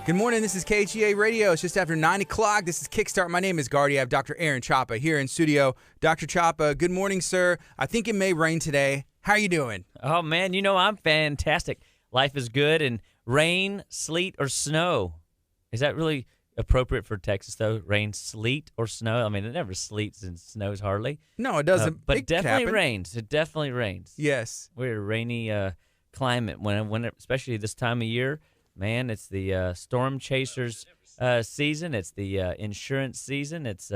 Good morning, this is KGA Radio. It's just after 9 o'clock. This is Kickstart. My name is Gardy. I have Dr. Chapa here in studio. Dr. Chapa, good morning, sir. I think it may rain today. How are you doing? Oh, man, I'm fantastic. Life is good, and rain, sleet, or snow. Is that really appropriate for Texas, though? Rain, sleet, or snow? I mean, it never sleets and snows hardly. No, it doesn't. But it definitely rains. It definitely rains. Yes. We're a rainy climate, when especially this time of year. Man, it's the storm chasers season. It's the insurance season. It's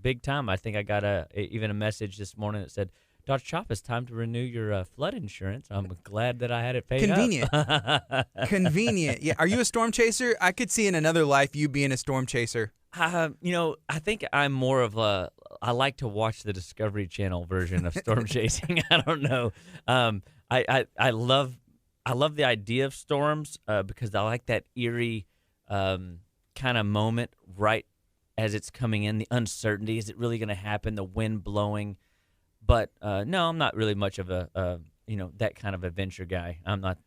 big time. I think I got even a message this morning that said, Dr. Chapa, it's time to renew your flood insurance. I'm glad that I had it paid Convenient. up. Convenient. Yeah. Are you a storm chaser? I could see in another life you being a storm chaser. I think I'm more of I like to watch the Discovery Channel version of storm chasing. I don't know. I love the idea of storms because I like that eerie kind of moment right as it's coming in, the uncertainty. Is it really going to happen? The wind blowing. But no, I'm not really much of a that kind of adventure guy. I'm not.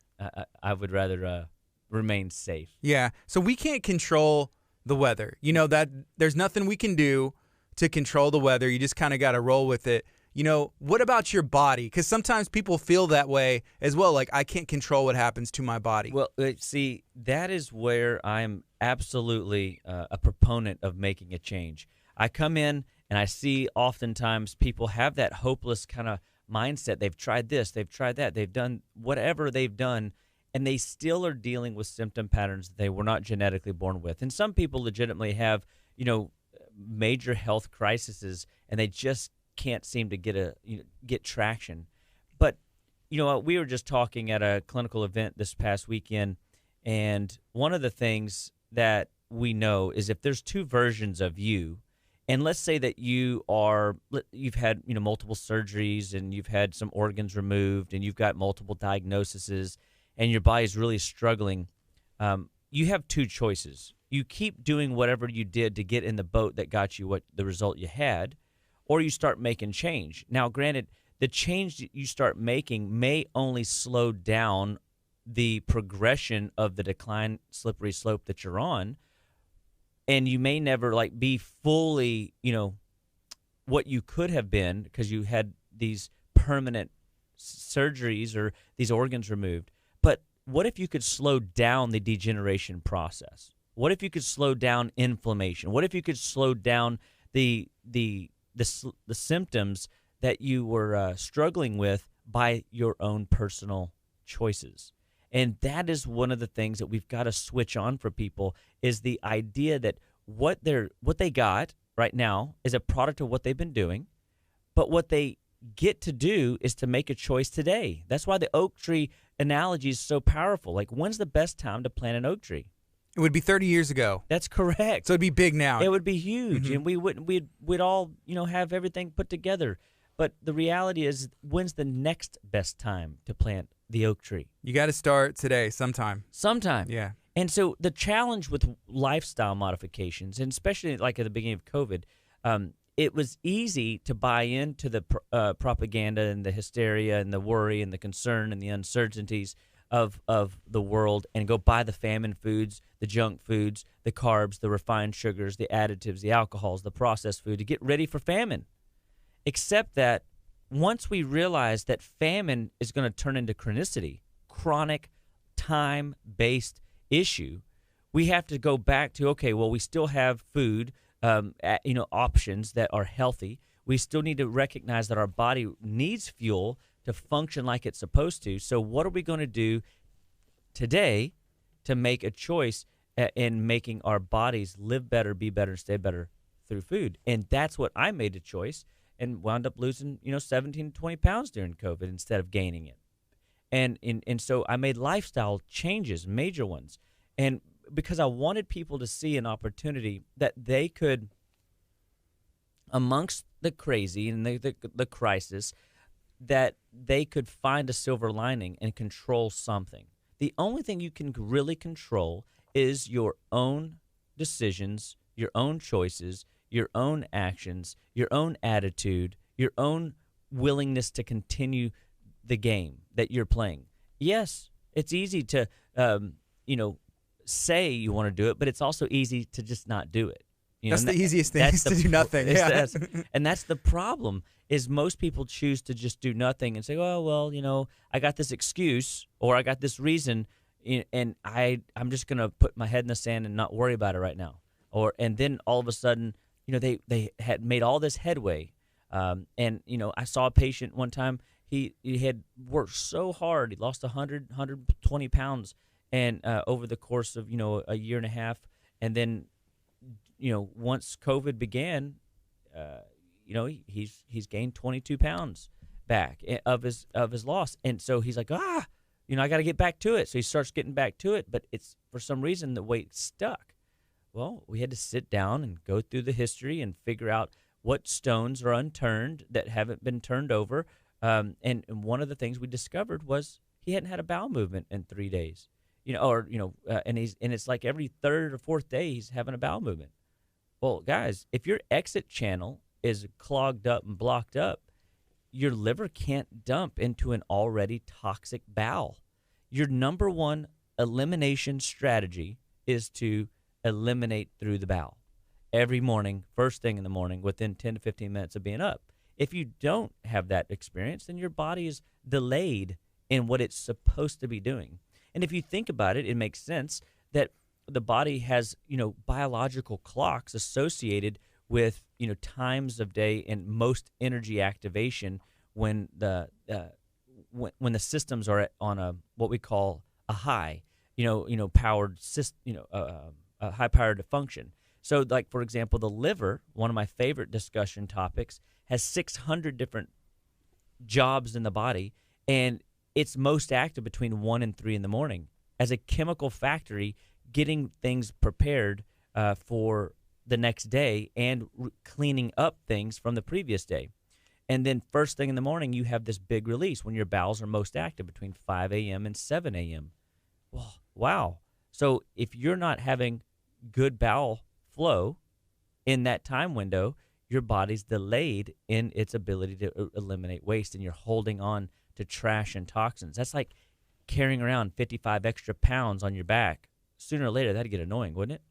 I would rather remain safe. Yeah. So we can't control the weather. That there's nothing we can do to control the weather. You just kind of got to roll with it. What about your body? Because sometimes people feel that way as well. Like, I can't control what happens to my body. Well, see, that is where I'm absolutely a proponent of making a change. I come in and I see oftentimes people have that hopeless kind of mindset. They've tried this, they've tried that, they've done whatever they've done, and they still are dealing with symptom patterns that they were not genetically born with. And some people legitimately have, major health crises, and they just can't seem to get traction. But we were just talking at a clinical event this past weekend, and one of the things that we know is if there's two versions of you, and let's say that you've had multiple surgeries and you've had some organs removed and you've got multiple diagnoses and your body's really struggling, you have two choices. You keep doing whatever you did to get in the boat that got you what the result you had, or you start making change. Now, granted, the change that you start making may only slow down the progression of the decline, slippery slope that you're on, and you may never be fully, what you could have been because you had these permanent surgeries or these organs removed. But what if you could slow down the degeneration process? What if you could slow down inflammation? What if you could slow down the symptoms that you were struggling with by your own personal choices? And that is one of the things that we've got to switch on for people is the idea that what they got right now is a product of what they've been doing, but what they get to do is to make a choice today. That's why the oak tree analogy is so powerful. Like, when's the best time to plant an oak tree? It would be 30 years ago. That's correct. So it'd be big now. It would be huge, Mm-hmm. and we'd all have everything put together. But the reality is, when's the next best time to plant the oak tree? You got to start today, sometime. Sometime. Yeah. And so the challenge with lifestyle modifications, and especially like at the beginning of COVID, it was easy to buy into the propaganda and the hysteria and the worry and the concern and the uncertainties of the world and go buy the famine foods, the junk foods, the carbs, the refined sugars, the additives, the alcohols, the processed food to get ready for famine. Except that once we realize that famine is going to turn into chronicity, chronic, time-based issue, we have to go back to, okay, well, we still have food, options that are healthy. We still need to recognize that our body needs fuel to function like it's supposed to. So what are we going to do today to make a choice in making our bodies live better, be better, stay better through food? And that's what I made a choice and wound up losing, 17 to 20 pounds during COVID instead of gaining it. And so I made lifestyle changes, major ones. And because I wanted people to see an opportunity that they could, amongst the crazy and the crisis, that they could find a silver lining and control something. The only thing you can really control is your own decisions, your own choices, your own actions, your own attitude, your own willingness to continue the game that you're playing. Yes, it's easy to, say you want to do it, but it's also easy to just not do it. That's the easiest thing, is to do nothing. Yeah. And that's the problem, is most people choose to just do nothing and say, oh, well, I got this excuse or I got this reason, and I'm just going to put my head in the sand and not worry about it right now. And then all of a sudden, they had made all this headway. And I saw a patient one time, he had worked so hard. He lost 120 pounds and over the course of, a year and a half. And then, once COVID began, he's gained 22 pounds back of his loss. And so he's like, I got to get back to it. So he starts getting back to it, but it's, for some reason, the weight stuck. Well, we had to sit down and go through the history and figure out what stones are unturned that haven't been turned over. And one of the things we discovered was he hadn't had a bowel movement in 3 days. And it's like every third or fourth day he's having a bowel movement. Well, guys, if your exit channel is clogged up and blocked up, your liver can't dump into an already toxic bowel. Your number one elimination strategy is to eliminate through the bowel. Every morning, first thing in the morning, within 10 to 15 minutes of being up. If you don't have that experience, then your body is delayed in what it's supposed to be doing. And if you think about it, it makes sense that the body has, biological clocks associated with, times of day and most energy activation when the systems are on a what we call a high, powered system, a high powered function. So, like, for example, the liver, one of my favorite discussion topics, has 600 different jobs in the body, and it's most active between 1 and 3 in the morning as a chemical factory, getting things prepared for the next day and cleaning up things from the previous day. And then first thing in the morning, you have this big release when your bowels are most active between 5 a.m. and 7 a.m. Well, wow. So if you're not having good bowel flow in that time window, your body's delayed in its ability to eliminate waste, and you're holding on to trash and toxins. That's like carrying around 55 extra pounds on your back. Sooner or later, that'd get annoying, wouldn't it?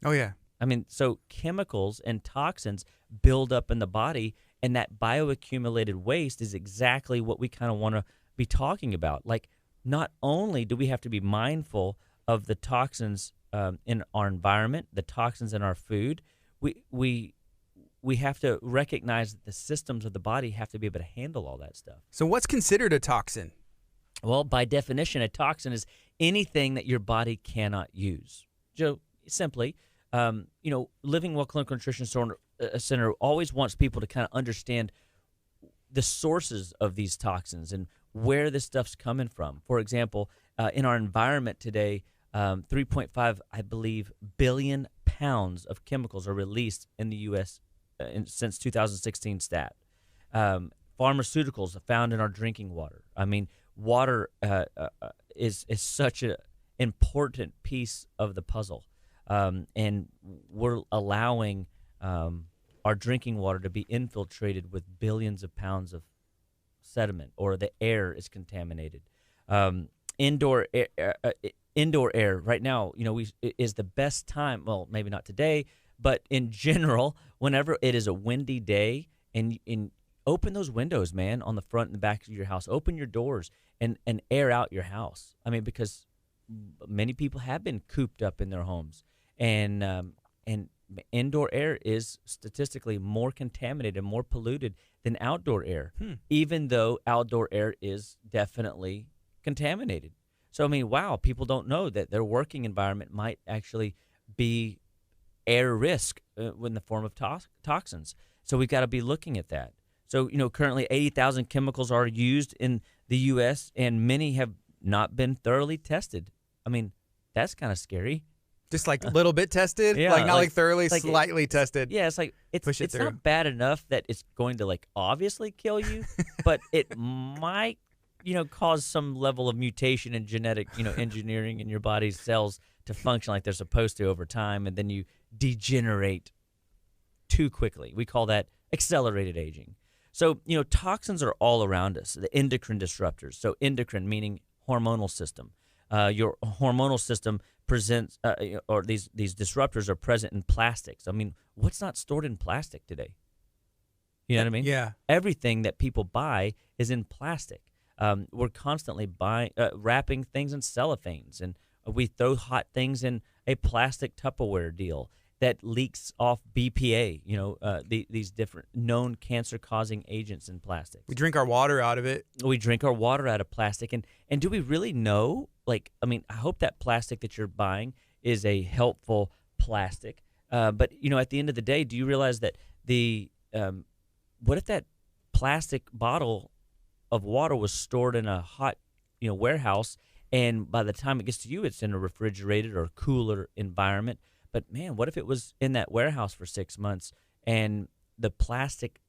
Oh, yeah. I mean, so chemicals and toxins build up in the body, and that bioaccumulated waste is exactly what we kind of want to be talking about. Like, not only do we have to be mindful of the toxins in our environment, the toxins in our food, we have to recognize that the systems of the body have to be able to handle all that stuff. So what's considered a toxin? Well, by definition, a toxin is anything that your body cannot use. So simply, Living Well Clinical Nutrition Center always wants people to kind of understand the sources of these toxins and where this stuff's coming from. For example, in our environment today, 3.5, I believe, billion pounds of chemicals are released in the U.S. Since 2016 stat. Pharmaceuticals are found in our drinking water. I mean, water is such an important piece of the puzzle, and we're allowing our drinking water to be infiltrated with billions of pounds of sediment, or the air is contaminated. Indoor air right now, is the best time. Well, maybe not today, but in general, whenever it is a windy day, and open those windows, man, on the front and the back of your house. Open your doors and air out your house. I mean, because many people have been cooped up in their homes, and indoor air is statistically more contaminated and more polluted than outdoor air, even though outdoor air is definitely contaminated. So, I mean, wow, people don't know that their working environment might actually be air risk in the form of toxins. So we've got to be looking at that. So, currently 80,000 chemicals are used in the U.S., and many have not been thoroughly tested. I mean, that's kind of scary. Just like a little bit tested? Yeah, like not like thoroughly, slightly tested. Yeah, it's like it's not bad enough that it's going to like obviously kill you, but it might, cause some level of mutation in genetic, engineering in your body's cells to function like they're supposed to over time, and then you degenerate too quickly. We call that accelerated aging. So, toxins are all around us, the endocrine disruptors. So endocrine meaning hormonal system. Your hormonal system presents, or these disruptors are present in plastics. I mean, what's not stored in plastic today? You know what I mean? Yeah. Everything that people buy is in plastic. We're constantly buying, wrapping things in cellophanes, and we throw hot things in a plastic Tupperware deal that leaks off BPA. These different known cancer-causing agents in plastics. We drink our water out of it. We drink our water out of plastic, and do we really know? Like, I mean, I hope that plastic that you're buying is a helpful plastic. But at the end of the day, do you realize that what if that plastic bottle of water was stored in a hot, warehouse, and by the time it gets to you, it's in a refrigerated or cooler environment? But man, what if it was in that warehouse for 6 months and the plastic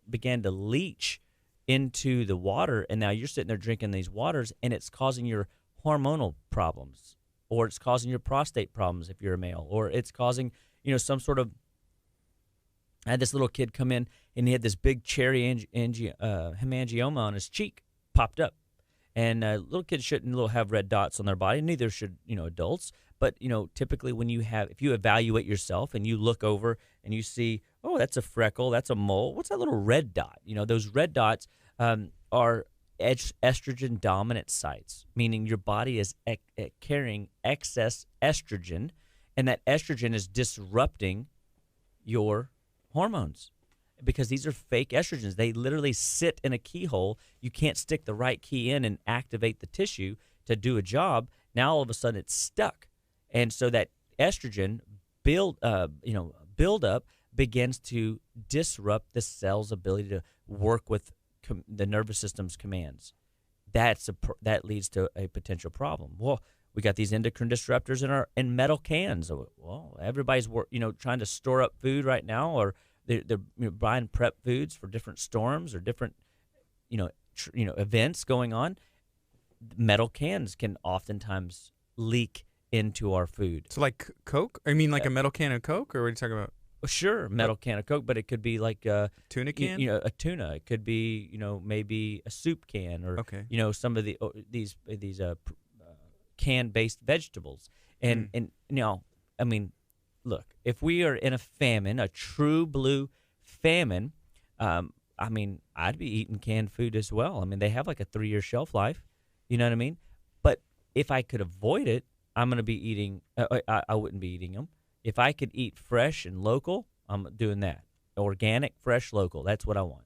began to leach into the water, and now you're sitting there drinking these waters, and it's causing your hormonal problems, or it's causing your prostate problems if you're a male, or it's causing, some sort of. I had this little kid come in, and he had this big cherry hemangioma on his cheek, popped up. And little kids shouldn't have red dots on their body. Neither should, adults. But, typically if you evaluate yourself and you look over and you see, oh, that's a freckle, that's a mole. What's that little red dot? Those red dots are estrogen dominant sites, meaning your body is carrying excess estrogen, and that estrogen is disrupting your hormones, because these are fake estrogens. They literally sit in a keyhole. You can't stick the right key in and activate the tissue to do a job. Now all of a sudden it's stuck, and so that estrogen build up begins to disrupt the cell's ability to work with the nervous system's commands. That leads to a potential problem. Well, we got these endocrine disruptors in metal cans. Well, everybody's trying to store up food right now, or they're buying prep foods for different storms or different events going on. Metal cans can oftentimes leak into our food. So like Coke? I mean, like a metal can of Coke, or what are you talking about? Sure, metal can of Coke, but it could be like a tuna can. A tuna. It could be maybe a soup can, or some of these can-based vegetables. And I mean, look, if we are in a famine, a true blue famine, I mean, I'd be eating canned food as well. I mean, they have like a 3-year shelf life. You know what I mean? But if I could avoid it, I'm going to be eating. I wouldn't be eating them. If I could eat fresh and local, I'm doing that. Organic, fresh, local. That's what I want.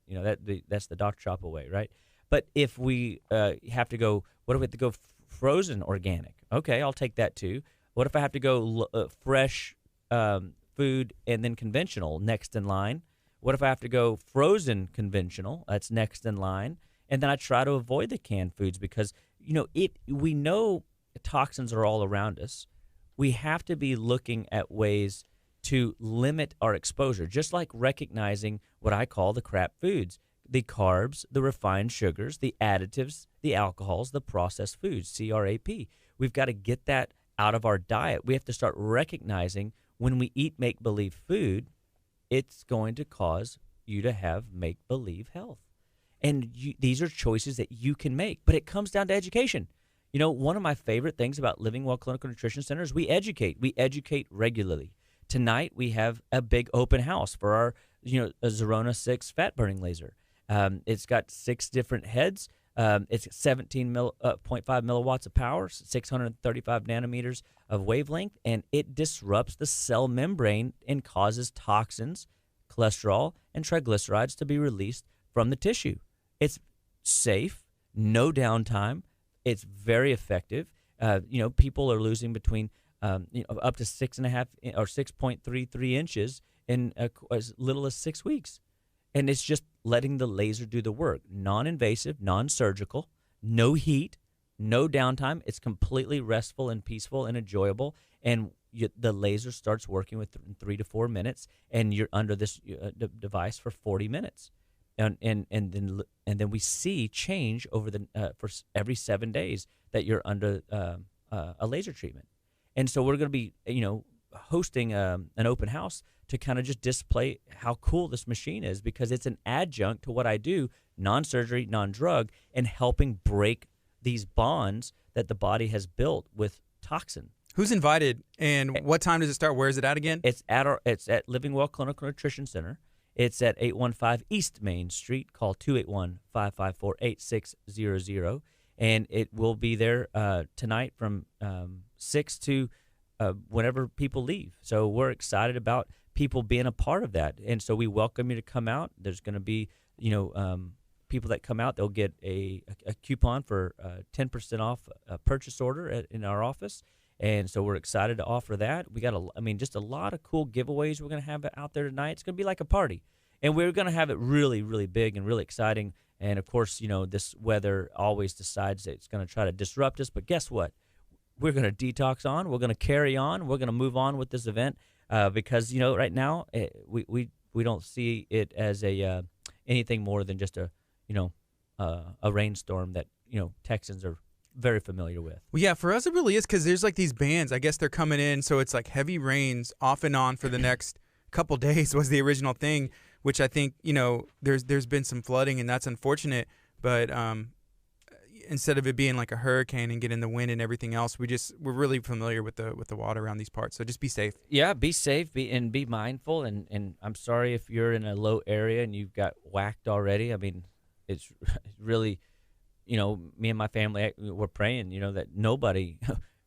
That's the Dr Chapa way, right? But if we have to go, what if we have to go frozen organic? Okay, I'll take that too. What if I have to go fresh food and then conventional next in line? What if I have to go frozen conventional? That's next in line. And then I try to avoid the canned foods because, we know toxins are all around us. We have to be looking at ways to limit our exposure, just like recognizing what I call the crap foods, the carbs, the refined sugars, the additives, the alcohols, the processed foods, CRAP. We've got to get that out of our diet. We have to start recognizing when we eat make-believe food, it's going to cause you to have make-believe health. And these are choices that you can make, but it comes down to education. One of my favorite things about Living Well Clinical Nutrition Center is we educate. We educate regularly. Tonight, we have a big open house for our, a Zerona 6 fat-burning laser. It's got 6 different heads. It's 17.5 milliwatts of power, 635 nanometers of wavelength, and it disrupts the cell membrane and causes toxins, cholesterol, and triglycerides to be released from the tissue. It's safe, no downtime. It's very effective. People are losing between up to 6.5 or 6.33 inches in as little as 6 weeks. And it's just letting the laser do the work. Non-invasive, non-surgical, no heat, no downtime. It's completely restful and peaceful and enjoyable. And the laser starts working within 3 to 4 minutes, and you're under this device for 40 minutes. And then we see change over for every 7 days that you're under a laser treatment. And so we're going to be hosting an open house to kind of just display how cool this machine is, because it's an adjunct to what I do, non-surgery, non-drug, and helping break these bonds that the body has built with toxin. Who's invited, and what time does it start? Where is it at again? It's at Living Well Clinical Nutrition Center. It's at 815 East Main Street. Call 281-554-8600. And it will be there tonight from 6 to whenever people leave. So we're excited about people being a part of that. And so we welcome you to come out. There's going to be, people that come out, they'll get a coupon for 10% off a purchase order in our office. And so we're excited to offer that. We got just a lot of cool giveaways we're going to have out there tonight. It's going to be like a party. And we're going to have it really, really big and really exciting. And, of course, this weather always decides that it's going to try to disrupt us. But guess what? We're going to detox on. We're going to carry on. We're going to move on with this event because, right now we don't see it as anything more than just a rainstorm that, Texans are very familiar with. Well, yeah, for us it really is, because there's like these bands. I guess they're coming in, so it's like heavy rains off and on for the next couple days was the original thing, which I think there's been some flooding, and that's unfortunate. But instead of it being like a hurricane and getting the wind and everything else, we're really familiar with the water around these parts. So just be safe. Yeah, be safe, be mindful, and I'm sorry if you're in a low area and you've got whacked already. I mean, it's really. Me and my family, we're praying, that nobody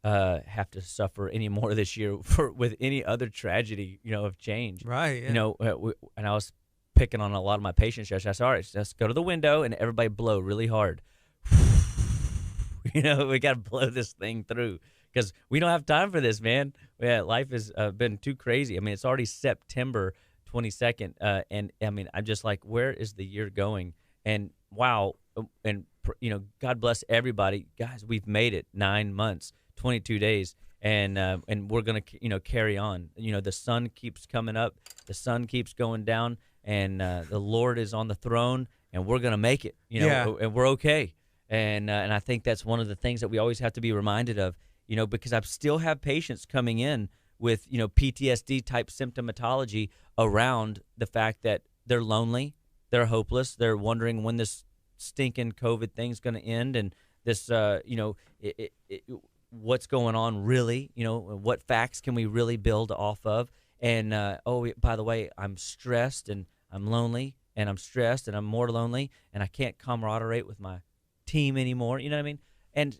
have to suffer any more this year with any other tragedy, of change. Right. Yeah. And I was picking on a lot of my patients yesterday. I said, all right, let's go to the window and everybody blow really hard. We got to blow this thing through because we don't have time for this, man. Yeah, life has been too crazy. I mean, it's already September 22nd. And I mean, I'm just like, where is the year going? And wow. And God bless everybody, guys. We've made it 9 months, 22 days, and we're gonna carry on. The sun keeps coming up, the sun keeps going down, and the Lord is on the throne, and we're gonna make it. And we're okay. And I think that's one of the things that we always have to be reminded of. Because I still have patients coming in with PTSD type symptomatology around the fact that they're lonely, they're hopeless, they're wondering when this stinking COVID thing's going to end, and this, what's going on really, what facts can we really build off of? And, by the way, I'm stressed and I'm lonely and I'm stressed and I'm more lonely and I can't camaraderie with my team anymore. You know what I mean? And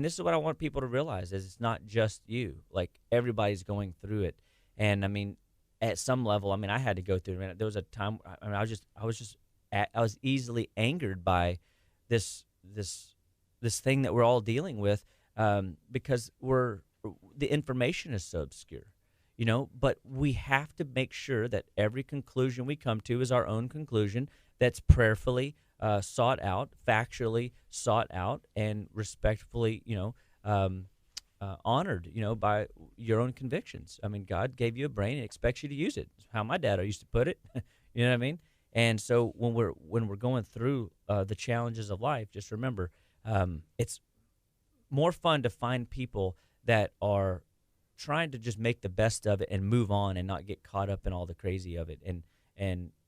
this is what I want people to realize is it's not just you. Like everybody's going through it. And I mean, at some level, I had to go through it. There was a time, I was easily angered by this thing that we're all dealing with because the information is so obscure, but we have to make sure that every conclusion we come to is our own conclusion that's prayerfully sought out, factually sought out, and respectfully, honored, by your own convictions. I mean, God gave you a brain and expects you to use it. That's how my dad used to put it. You know what I mean? And so when we're going through the challenges of life, just remember it's more fun to find people that are trying to just make the best of it and move on and not get caught up in all the crazy of it. And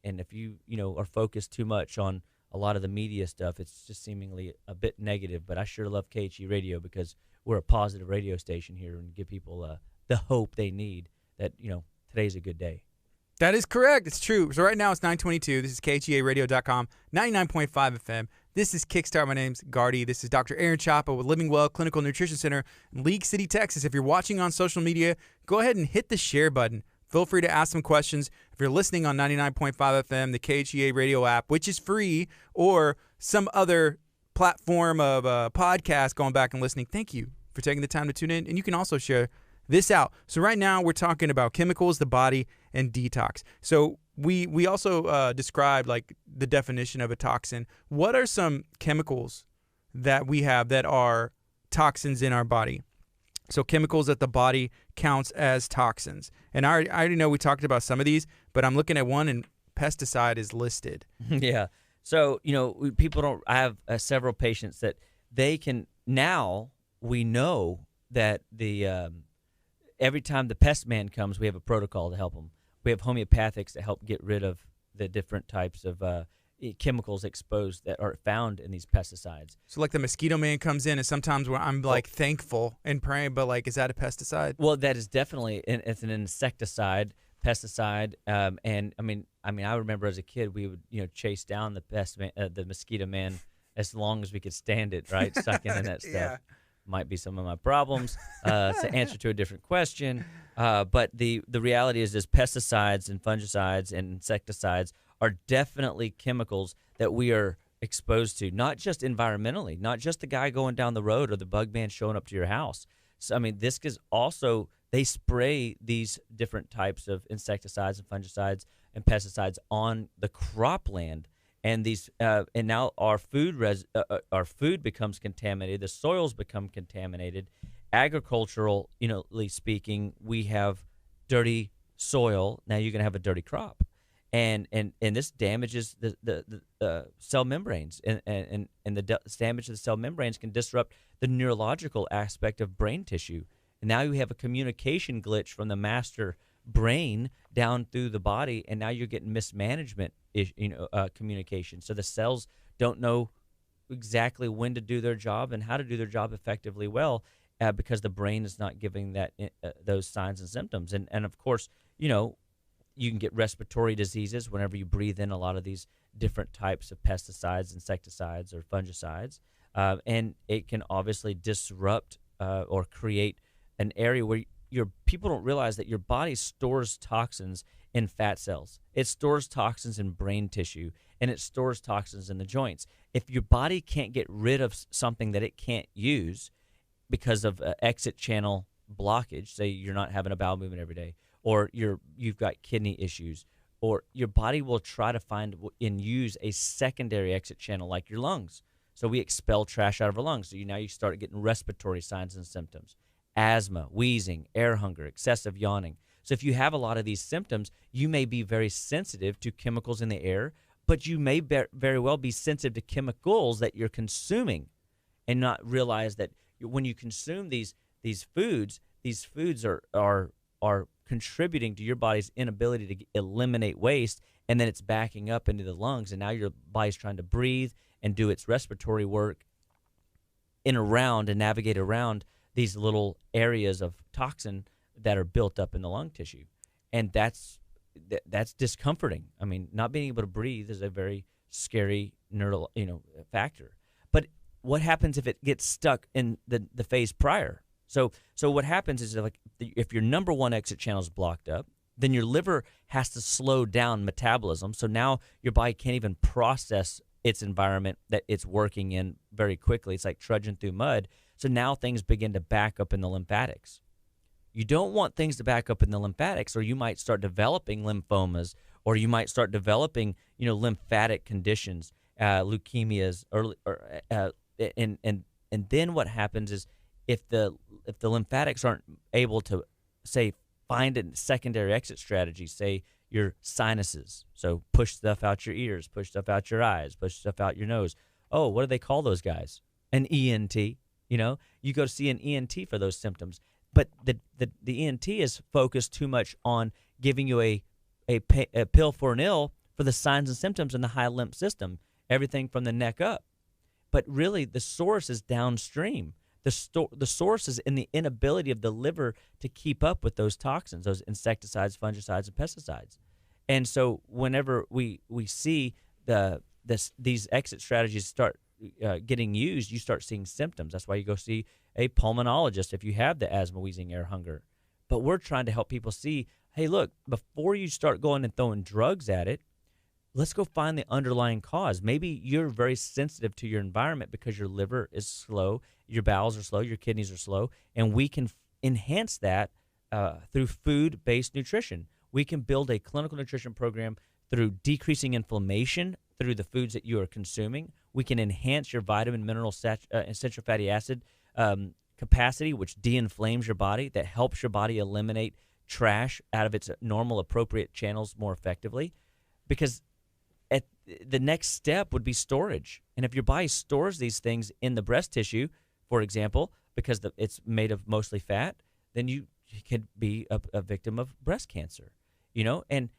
if you are focused too much on a lot of the media stuff, it's just seemingly a bit negative. But I sure love KHE Radio because we're a positive radio station here and give people the hope they need that today's a good day. That is correct. It's true. So right now it's 9:22. This is KHEARadio.com, 99.5 FM. This is Kickstart. My name's Gardy. This is Dr. Chapa with Living Well Clinical Nutrition Center in League City, Texas. If you're watching on social media, go ahead and hit the share button. Feel free to ask some questions. If you're listening on 99.5 FM, the KHEA radio app, which is free, or some other platform of podcast going back and listening, thank you for taking the time to tune in. And you can also share this out. So right now we're talking about chemicals, the body, and detox. So we also described like the definition of a toxin. What are some chemicals that we have that are toxins in our body? So chemicals that the body counts as toxins. And I already know we talked about some of these, but I'm looking at one and pesticide is listed. Yeah. So, people don't, I have several patients that they can, now we know that every time the pest man comes, we have a protocol to help them. We have homeopathics that help get rid of the different types of chemicals exposed that are found in these pesticides. So like the mosquito man comes in, and sometimes where I'm like thankful and praying, but like, is that a pesticide? Well, that is definitely it's an insecticide, pesticide, and I remember as a kid we would chase down the mosquito man as long as we could stand it, right? Sucking in that stuff. Yeah. Might be some of my problems. It's an answer to a different question. But the reality is pesticides and fungicides and insecticides are definitely chemicals that we are exposed to, not just environmentally, not just the guy going down the road or the bug man showing up to your house. So, this is also, they spray these different types of insecticides and fungicides and pesticides on the cropland. And these, and now our food becomes contaminated. The soils become contaminated. Agriculturally speaking, we have dirty soil. Now you're going to have a dirty crop, and this damages the cell membranes, and the damage to the cell membranes can disrupt the neurological aspect of brain tissue. And now you have a communication glitch from the master brain down through the body, and now you're getting mismanagement communication. So the cells don't know exactly when to do their job and how to do their job effectively well, because the brain is not giving that those signs and symptoms. And of course, you can get respiratory diseases whenever you breathe in a lot of these different types of pesticides, insecticides, or fungicides, and it can obviously disrupt or create an area where your people don't realize that your body stores toxins in fat cells. It stores toxins in brain tissue, and it stores toxins in the joints. If your body can't get rid of something that it can't use because of exit channel blockage, say you're not having a bowel movement every day, or you've got kidney issues, or your body will try to find and use a secondary exit channel like your lungs. So we expel trash out of our lungs. So now you start getting respiratory signs and symptoms. Asthma, wheezing, air hunger, excessive yawning. So if you have a lot of these symptoms, you may be very sensitive to chemicals in the air, but you may very well be sensitive to chemicals that you're consuming and not realize that when you consume these foods are contributing to your body's inability to eliminate waste, and then it's backing up into the lungs, and now your body's trying to breathe and do its respiratory work and navigate around these little areas of toxin that are built up in the lung tissue. And that's discomforting. Not being able to breathe is a very scary factor. But what happens if it gets stuck in the phase prior? So what happens is, like, if your number one exit channel is blocked up, then your liver has to slow down metabolism. So now your body can't even process its environment that it's working in very quickly. It's like trudging through mud. So now things begin to back up in the lymphatics. You don't want things to back up in the lymphatics, or you might start developing lymphomas, or you might start developing, lymphatic conditions, leukemias, and then what happens is, if the lymphatics aren't able to, say, find a secondary exit strategy, say your sinuses, so push stuff out your ears, push stuff out your eyes, push stuff out your nose. Oh, what do they call those guys? An ENT. You go to see an ENT for those symptoms. But the ENT is focused too much on giving you a pill for an ill for the signs and symptoms in the high lymph system, everything from the neck up. But really, the source is downstream. The source is in the inability of the liver to keep up with those toxins, those insecticides, fungicides, and pesticides. And so whenever we see these exit strategies start getting used, you start seeing symptoms. That's why you go see a pulmonologist if you have the asthma, wheezing, air hunger. But we're trying to help people see, hey, look, before you start going and throwing drugs at it, let's go find the underlying cause. Maybe you're very sensitive to your environment because your liver is slow, your bowels are slow, your kidneys are slow, and we can enhance that through food-based nutrition. We can build a clinical nutrition program through decreasing inflammation through the foods that you are consuming. We can enhance your vitamin, mineral, essential fatty acid capacity, which de-inflames your body, that helps your body eliminate trash out of its normal, appropriate channels more effectively. Because the next step would be storage. And if your body stores these things in the breast tissue, for example, because it's made of mostly fat, then you could be a victim of breast cancer. And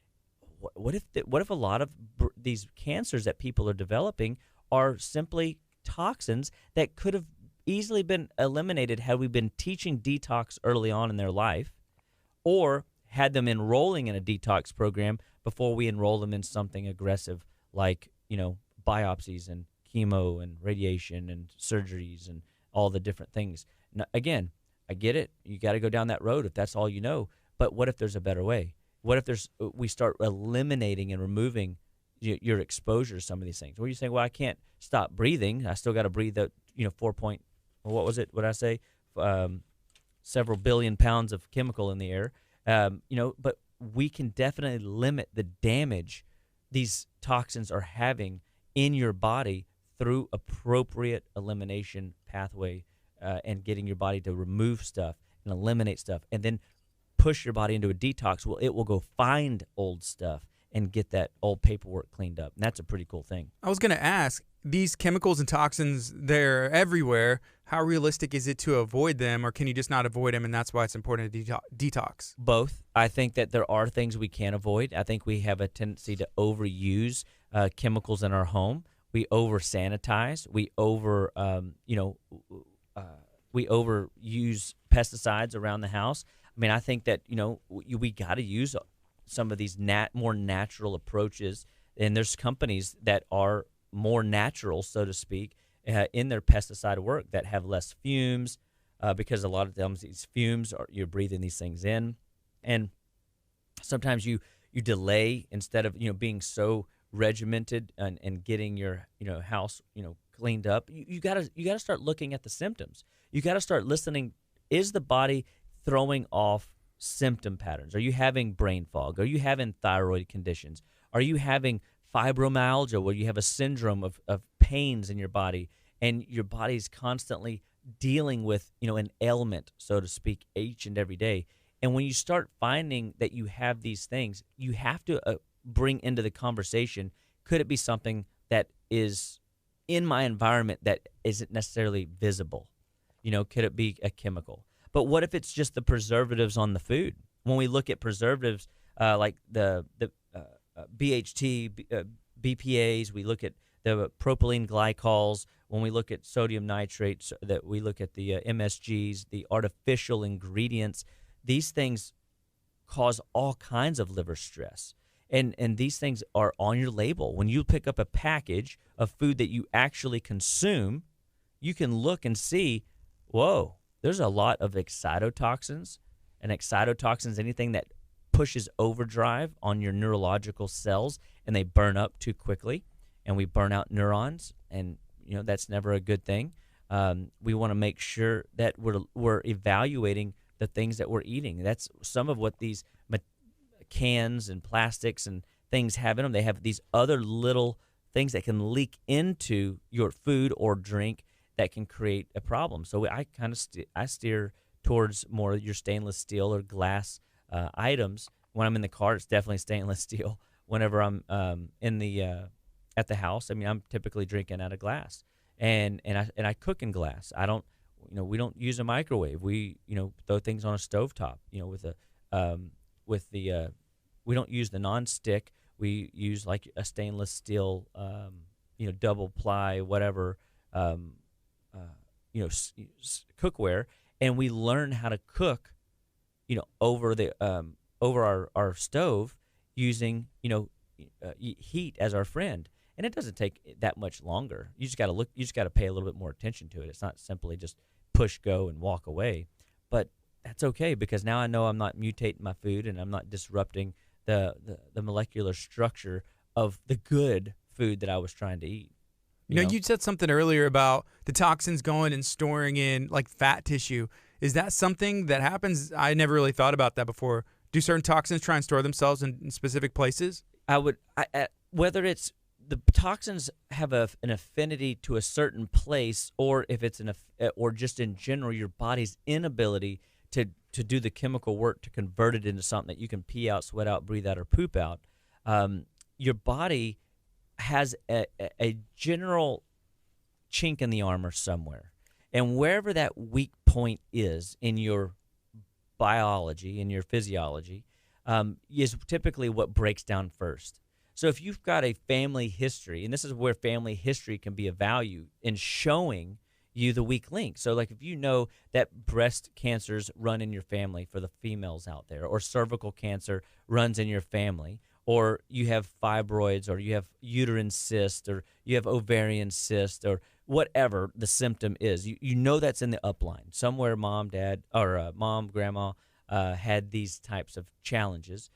what if a lot of these cancers that people are developing are simply toxins that could have easily been eliminated had we been teaching detox early on in their life, or had them enrolling in a detox program before we enroll them in something aggressive like, biopsies and chemo and radiation and surgeries and all the different things. Now, again, I get it. You got to go down that road if that's all you know. But what if there's a better way? What if we start eliminating and removing your exposure to some of these things? Where you saying, well, I can't stop breathing. I still got to breathe the, 4 point, what was it? What did I say? Several billion pounds of chemical in the air. But we can definitely limit the damage these toxins are having in your body through appropriate elimination pathway and getting your body to remove stuff and eliminate stuff and then push your body into a detox. Well, it will go find old stuff and get that old paperwork cleaned up. And that's a pretty cool thing. I was going to ask, these chemicals and toxins, they're everywhere. How realistic is it to avoid them, or can you just not avoid them, and that's why it's important to detox? Both. I think that there are things we can avoid. I think we have a tendency to overuse chemicals in our home. We over-sanitize. We we overuse pesticides around the house. I mean, I think that, we got to use some of these more natural approaches, and there's companies that are more natural, so to speak, in their pesticide work that have less fumes, because a lot of times these fumes you're breathing these things in, and sometimes you delay instead of being so regimented and getting your house cleaned up. You gotta start looking at the symptoms. You gotta start listening. Is the body throwing off symptom patterns? Are you having brain fog? Are you having thyroid conditions? Are you having fibromyalgia, where you have a syndrome of pains in your body, and your body's constantly dealing with an ailment, so to speak, each and every day? And when you start finding that you have these things, you have to bring into the conversation, could it be something that is in my environment that isn't necessarily visible? Could it be a chemical? But what if it's just the preservatives on the food? When we look at preservatives like the BHT, BPAs, we look at the propylene glycols. When we look at sodium nitrates, that we look at the MSGs, the artificial ingredients. These things cause all kinds of liver stress. And these things are on your label. When you pick up a package of food that you actually consume, you can look and see, whoa, there's a lot of excitotoxins. And excitotoxins, anything that pushes overdrive on your neurological cells, and they burn up too quickly, and we burn out neurons, and that's never a good thing. We want to make sure that we're evaluating the things that we're eating. That's some of what these cans and plastics and things have in them. They have these other little things that can leak into your food or drink that can create a problem. So I kind of I steer towards more your stainless steel or glass items. When I'm in the car, it's definitely stainless steel. Whenever I'm in the at the house, I mean, I'm typically drinking out of glass, and I cook in glass. I don't, we don't use a microwave. We throw things on a stovetop. We don't use the non-stick. We use like a stainless steel, double ply, whatever, cookware, and we learn how to cook, over our stove using heat as our friend, and it doesn't take that much longer. You just got to look. You just got to pay a little bit more attention to it. It's not simply just push go and walk away, but that's okay, because now I know I'm not mutating my food and I'm not disrupting the molecular structure of the good food that I was trying to eat. You said something earlier about the toxins going and storing in like fat tissue. Is that something that happens? I never really thought about that before. Do certain toxins try and store themselves in specific places? Whether it's the toxins have an affinity to a certain place, or if it's or just in general your body's inability to do the chemical work to convert it into something that you can pee out, sweat out, breathe out, or poop out. Your body has a general chink in the armor somewhere. And wherever that weak point is in your biology, in your physiology, is typically what breaks down first. So if you've got a family history, and this is where family history can be of value in showing you the weak link. So like if you know that breast cancers run in your family for the females out there, or cervical cancer runs in your family, or you have fibroids, or you have uterine cyst, or you have ovarian cyst, or whatever the symptom is, you know that's in the upline. Somewhere mom, dad, or mom, grandma had these types of challenges.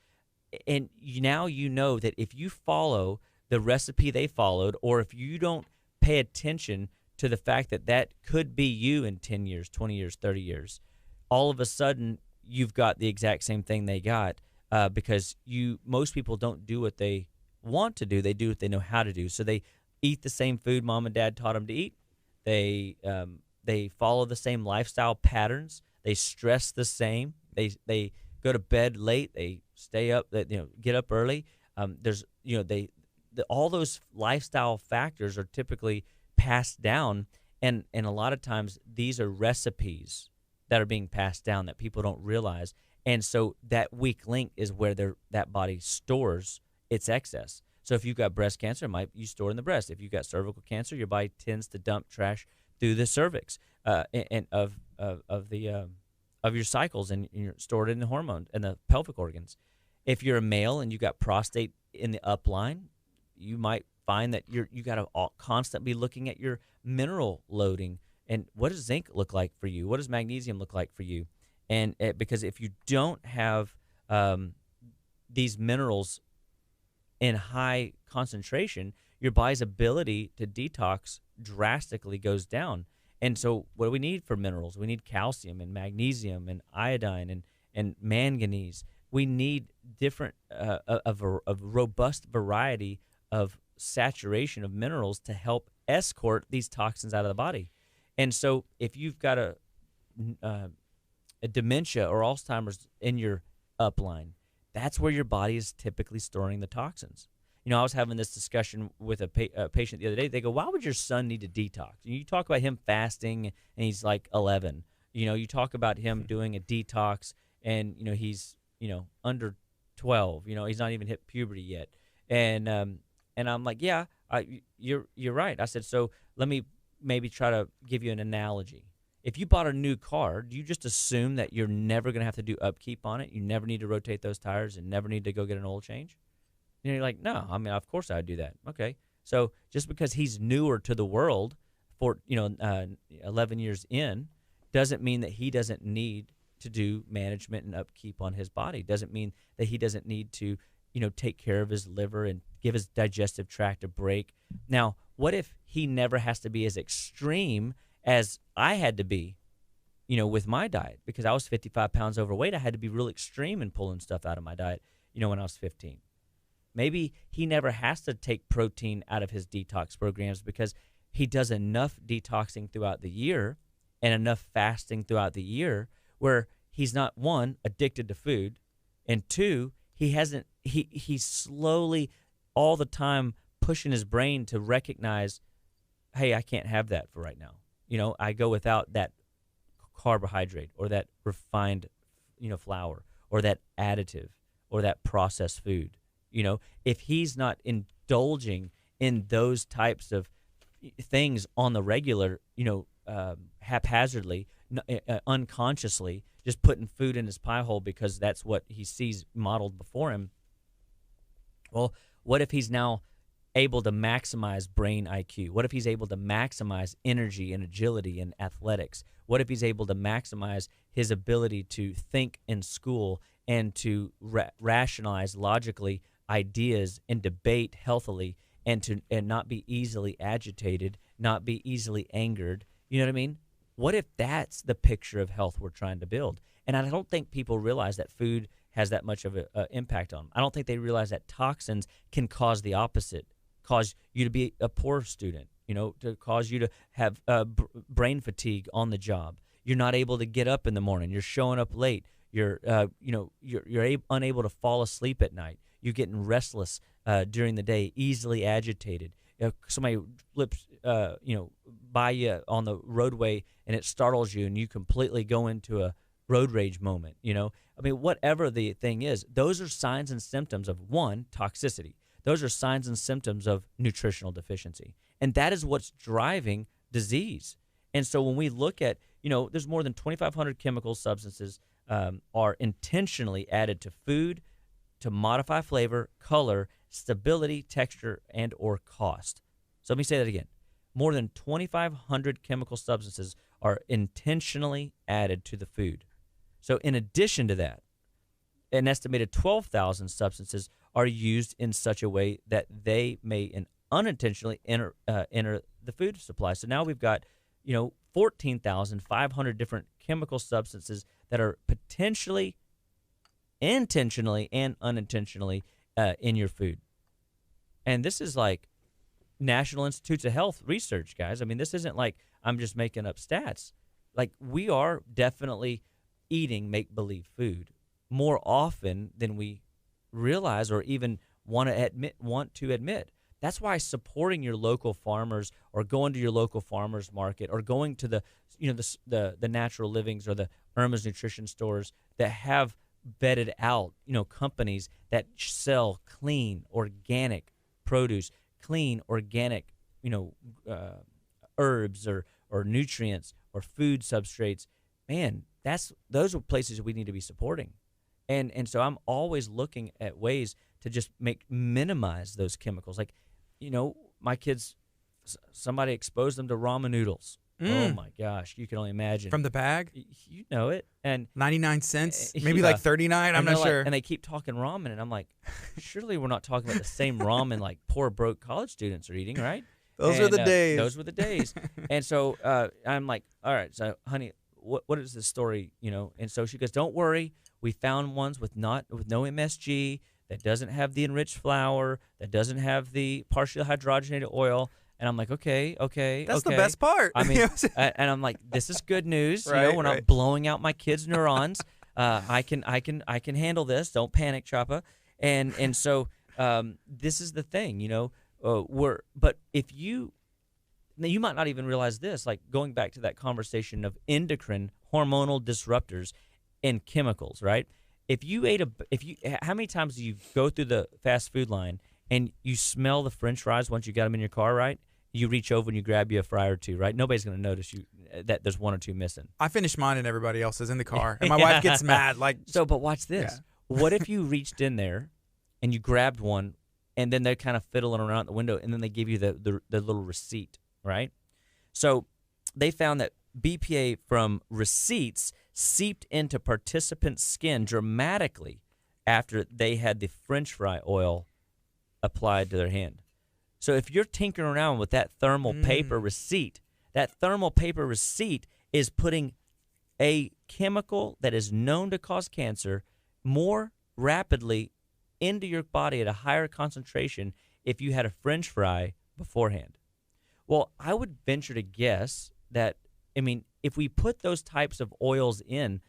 And now you know that if you follow the recipe they followed, or if you don't pay attention to the fact that that could be you in 10 years, 20 years, 30 years, all of a sudden you've got the exact same thing they got, because most people don't do what they want to do. They do what they know how to do. So they eat the same food mom and dad taught them to eat. They follow the same lifestyle patterns. They stress the same. They go to bed late. They stay up. Get up early. All those lifestyle factors are typically passed down, and a lot of times these are recipes that are being passed down that people don't realize. And so that weak link is where that body stores its excess. So if you've got breast cancer, you store in the breast. If you've got cervical cancer, your body tends to dump trash through the cervix, and of your cycles, and you're stored in the hormone and the pelvic organs. If you're a male and you got prostate in the upline, you might find that you got to constantly be looking at your mineral loading. And what does zinc look like for you? What does magnesium look like for you? And because if you don't have these minerals in high concentration, your body's ability to detox drastically goes down. And so what do we need for minerals? We need calcium and magnesium and iodine and manganese. We need different, a robust variety of saturation of minerals to help escort these toxins out of the body. And so if you've got a dementia or Alzheimer's in your upline, that's where your body is typically storing the toxins. I was having this discussion with a patient the other day. They go, why would your son need to detox? You talk about him fasting, and he's like 11. You talk about him doing a detox, and, he's, under 12. He's not even hit puberty yet. And I'm like, yeah, you're right. I said, so let me maybe try to give you an analogy. If you bought a new car, do you just assume that you're never going to have to do upkeep on it? You never need to rotate those tires and never need to go get an oil change? You're like, no, of course I would do that. Okay. So just because he's newer to the world for, 11 years in, doesn't mean that he doesn't need to do management and upkeep on his body. Doesn't mean that he doesn't need to, take care of his liver and give his digestive tract a break. Now, what if he never has to be as extreme as I had to be, with my diet? Because I was 55 pounds overweight. I had to be real extreme in pulling stuff out of my diet, when I was 15. Maybe he never has to take protein out of his detox programs because he does enough detoxing throughout the year and enough fasting throughout the year where he's not, one, addicted to food, and two, he's slowly all the time pushing his brain to recognize, hey, I can't have that for right now. I go without that carbohydrate or that refined, flour or that additive or that processed food. If he's not indulging in those types of things on the regular, haphazardly, unconsciously, just putting food in his pie hole because that's what he sees modeled before him. Well, what if he's now able to maximize brain IQ? What if he's able to maximize energy and agility and athletics? What if he's able to maximize his ability to think in school and to rationalize logically ideas and debate healthily and not be easily agitated, not be easily angered? You know what I mean? What if that's the picture of health we're trying to build? And I don't think people realize that food has that much of an impact on them. I don't think they realize that toxins can cause the opposite, cause you to be a poor student, to cause you to have brain fatigue on the job. You're not able to get up in the morning. You're showing up late. You're unable to fall asleep at night. You're getting restless during the day, easily agitated. Somebody flips, by you on the roadway and it startles you, and you completely go into road rage moment, I mean, whatever the thing is, those are signs and symptoms of, one, toxicity. Those are signs and symptoms of nutritional deficiency. And that is what's driving disease. And so when we look at, there's more than 2,500 chemical substances are intentionally added to food to modify flavor, color, stability, texture, and or cost. So let me say that again. More than 2,500 chemical substances are intentionally added to the food. So in addition to that, an estimated 12,000 substances are used in such a way that they may unintentionally enter the food supply. So now we've got, 14,500 different chemical substances that are potentially, intentionally, and unintentionally in your food. And this is like National Institutes of Health research, guys. I mean, this isn't like I'm just making up stats. Like, we are definitely eating make-believe food more often than we realize or even want to admit. That's why supporting your local farmers, or going to your local farmers market, or going to the Natural Livings or the Irma's Nutrition stores that have vetted out, companies that sell clean, organic produce, clean, organic, herbs or nutrients or food substrates. Man, those are places we need to be supporting. And so I'm always looking at ways to just minimize those chemicals. Like, my kids, somebody exposed them to ramen noodles. Oh my gosh, you can only imagine. From the bag? You know it. And 99 cents, maybe like 39, I'm not sure. And they keep talking ramen, and I'm like, surely we're not talking about the same ramen like poor broke college students are eating, right? Those were the days. Those were the days. And so I'm like, all right, so honey, what is this story, And so she goes, don't worry, we found ones with no MSG, that doesn't have the enriched flour, that doesn't have the partially hydrogenated oil. And I'm like, okay. That's the best part. I mean, and I'm like, this is good news. Right, we're not blowing out my kids' neurons. I can handle this. Don't panic, Chapa. And so this is the thing, but if you might not even realize this, like going back to that conversation of endocrine hormonal disruptors and chemicals, right? How many times do you go through the fast food line and you smell the French fries once you got them in your car, right? You reach over and you grab you a fry or two, right? Nobody's going to notice that there's one or two missing. I finish mine and everybody else is in the car, and my wife gets mad. But watch this. Yeah. What if you reached in there and you grabbed one, and then they're kind of fiddling around the window, and then they give you the little receipt, right? So they found that BPA from receipts seeped into participants' skin dramatically after they had the French fry oil applied to their hand. So if you're tinkering around with that thermal paper receipt, that thermal paper receipt is putting a chemical that is known to cause cancer more rapidly into your body at a higher concentration if you had a French fry beforehand. Well, I would venture to guess that, if we put those types of oils in,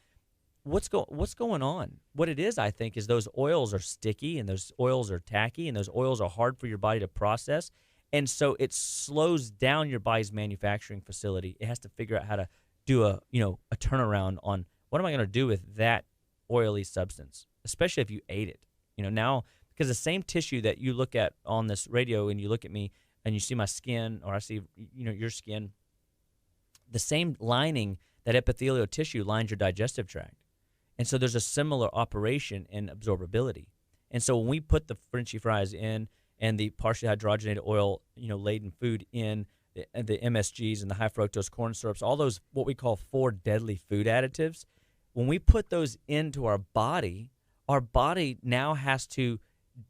what's going on? What it is, I think, is those oils are sticky, and those oils are tacky, and those oils are hard for your body to process. And so it slows down your body's manufacturing facility. It has to figure out how to do a turnaround on what am I going to do with that oily substance, especially if you ate it. Now, because the same tissue that you look at on this radio and you look at me and you see my skin, or I see, your skin, the same lining, that epithelial tissue lines your digestive tract. And so there's a similar operation in absorbability. And so when we put the Frenchy fries in and the partially hydrogenated oil, laden food in, the MSGs and the high fructose corn syrups, all those what we call 4 deadly food additives, when we put those into our body now has to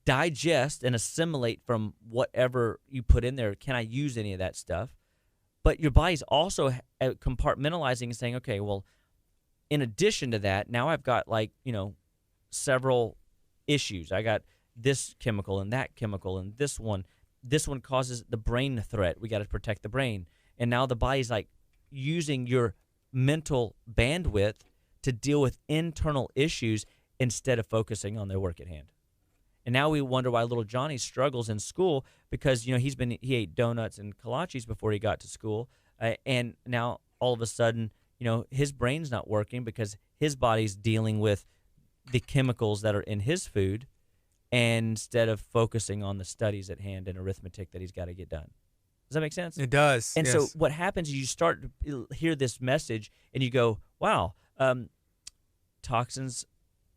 digest and assimilate from whatever you put in there. Can I use any of that stuff? But your body's also compartmentalizing and saying, okay, well, in addition to that, now I've got several issues. I got this chemical and that chemical and this one. This one causes the brain threat. We got to protect the brain. And now the body's like using your mental bandwidth to deal with internal issues instead of focusing on their work at hand. And now we wonder why little Johnny struggles in school because, he ate donuts and kolaches before he got to school. And now all of a sudden, his brain's not working because his body's dealing with the chemicals that are in his food, and instead of focusing on the studies at hand and arithmetic that he's got to get done. Does that make sense? It does. And yes. so what happens is you start to hear this message and you go, wow, toxins,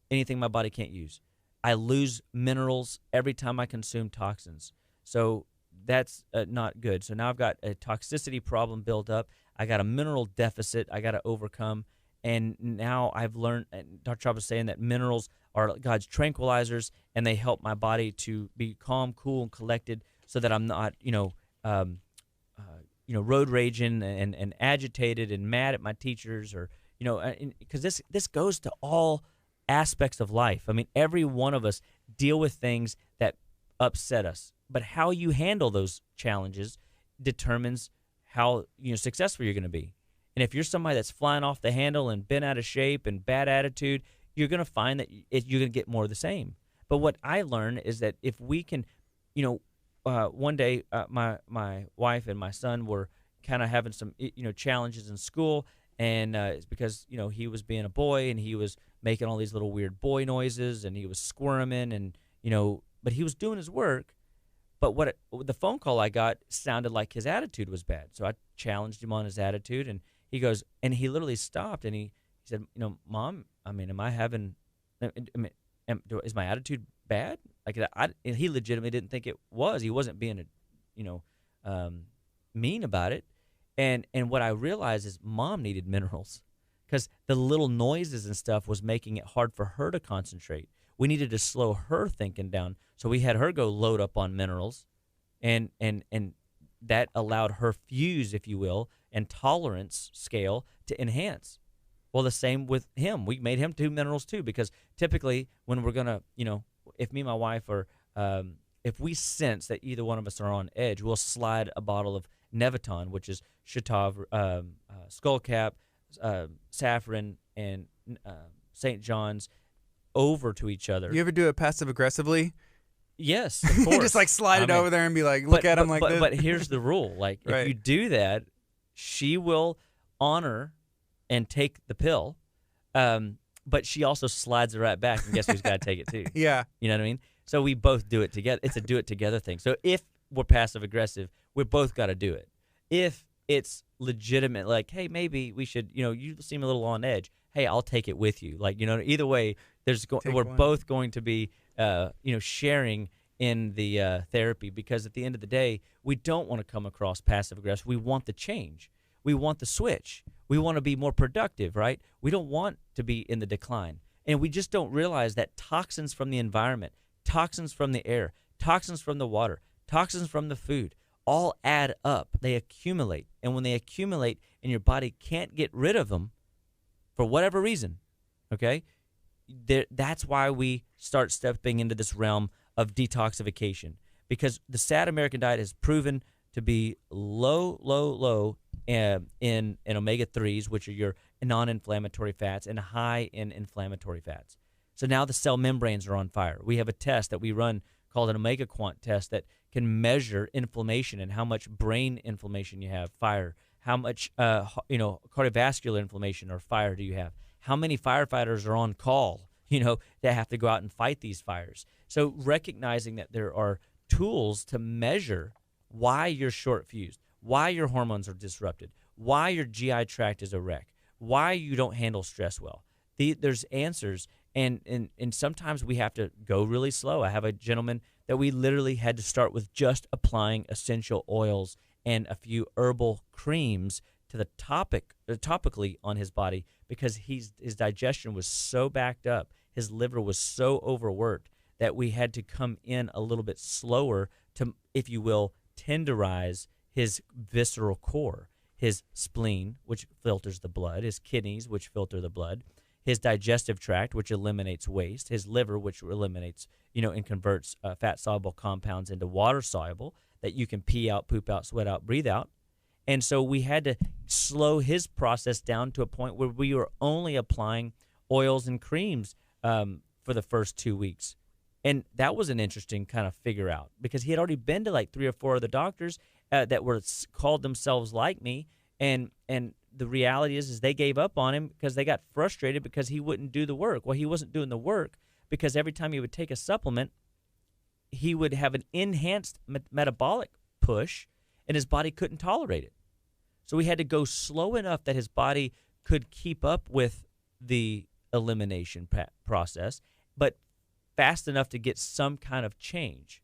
anything my body can't use. I lose minerals every time I consume toxins. So that's not good. So now I've got a toxicity problem built up. I got a mineral deficit I got to overcome. And now I've learned, and Dr. Chapa is saying that minerals are God's tranquilizers, and they help my body to be calm, cool, and collected so that I'm not, road raging and agitated and mad at my teachers, or, because this goes to all aspects of life. I mean, every one of us deal with things that upset us, but how you handle those challenges determines how successful you're going to be. And if you're somebody that's flying off the handle and bent out of shape and bad attitude, you're going to find that you're going to get more of the same. But what I learned is that if we can, one day my wife and my son were kind of having some challenges in school, and it's because he was being a boy and he was making all these little weird boy noises and he was squirming and but he was doing his work. But the phone call I got sounded like his attitude was bad, so I challenged him on his attitude, and he goes, and he literally stopped and he said, Mom, I mean, is my attitude bad? Like and he legitimately didn't think it was. He wasn't being mean about it. And what I realized is Mom needed minerals because the little noises and stuff was making it hard for her to concentrate. We needed to slow her thinking down, so we had her go load up on minerals, and that allowed her fuse, if you will, and tolerance scale to enhance. Well, the same with him. We made him do minerals too, because typically when we're gonna, if me and my wife are, if we sense that either one of us are on edge, we'll slide a bottle of Neviton, which is Shatav, skullcap, saffron, and St. John's, over to each other. You ever do it passive aggressively? Yes, of course. Just like slide it over there and be like, look at him like this. But here's the rule: like Right. if you do that, she will honor and take the pill, but she also slides it right back, and guess who's got to take it too? Yeah. You know what I mean? So we both do it together. It's a do it together thing. So if we're passive aggressive, we both got to do it. If it's legitimate, like, hey, maybe we should, you seem a little on edge. Hey, I'll take it with you. Like, either way, we're both going to be, sharing in the therapy, because at the end of the day, we don't want to come across passive aggressive. We want the change. We want the switch. We want to be more productive, right? We don't want to be in the decline. And we just don't realize that toxins from the environment, toxins from the air, toxins from the water, toxins from the food, all add up. They accumulate. And when they accumulate and your body can't get rid of them for whatever reason, okay, that's why we start stepping into this realm of detoxification, because the sad American diet has proven to be low in omega-3s, which are your non-inflammatory fats, and high in inflammatory fats. So now the cell membranes are on fire. We have a test that we run called an omega quant test that can measure inflammation and how much brain inflammation you have, fire, how much cardiovascular inflammation or fire do you have, how many firefighters are on call, that have to go out and fight these fires. So recognizing that there are tools to measure why you're short fused, why your hormones are disrupted, why your GI tract is a wreck, why you don't handle stress well. There's answers, and sometimes we have to go really slow. I have a gentleman that we literally had to start with just applying essential oils and a few herbal creams to the topically on his body, because his digestion was so backed up, his liver was so overworked, that we had to come in a little bit slower to, if you will, tenderize his visceral core, his spleen, which filters the blood, his kidneys, which filter the blood, his digestive tract, which eliminates waste, his liver, which eliminates, and converts fat-soluble compounds into water-soluble that you can pee out, poop out, sweat out, breathe out. And so we had to slow his process down to a point where we were only applying oils and creams for the first 2 weeks. And that was an interesting kind of figure out, because he had already been to like 3 or 4 other doctors that were called themselves like me, and the reality is they gave up on him because they got frustrated because he wouldn't do the work. Well, he wasn't doing the work because every time he would take a supplement, he would have an enhanced metabolic push, and his body couldn't tolerate it. So we had to go slow enough that his body could keep up with the elimination process, but fast enough to get some kind of change.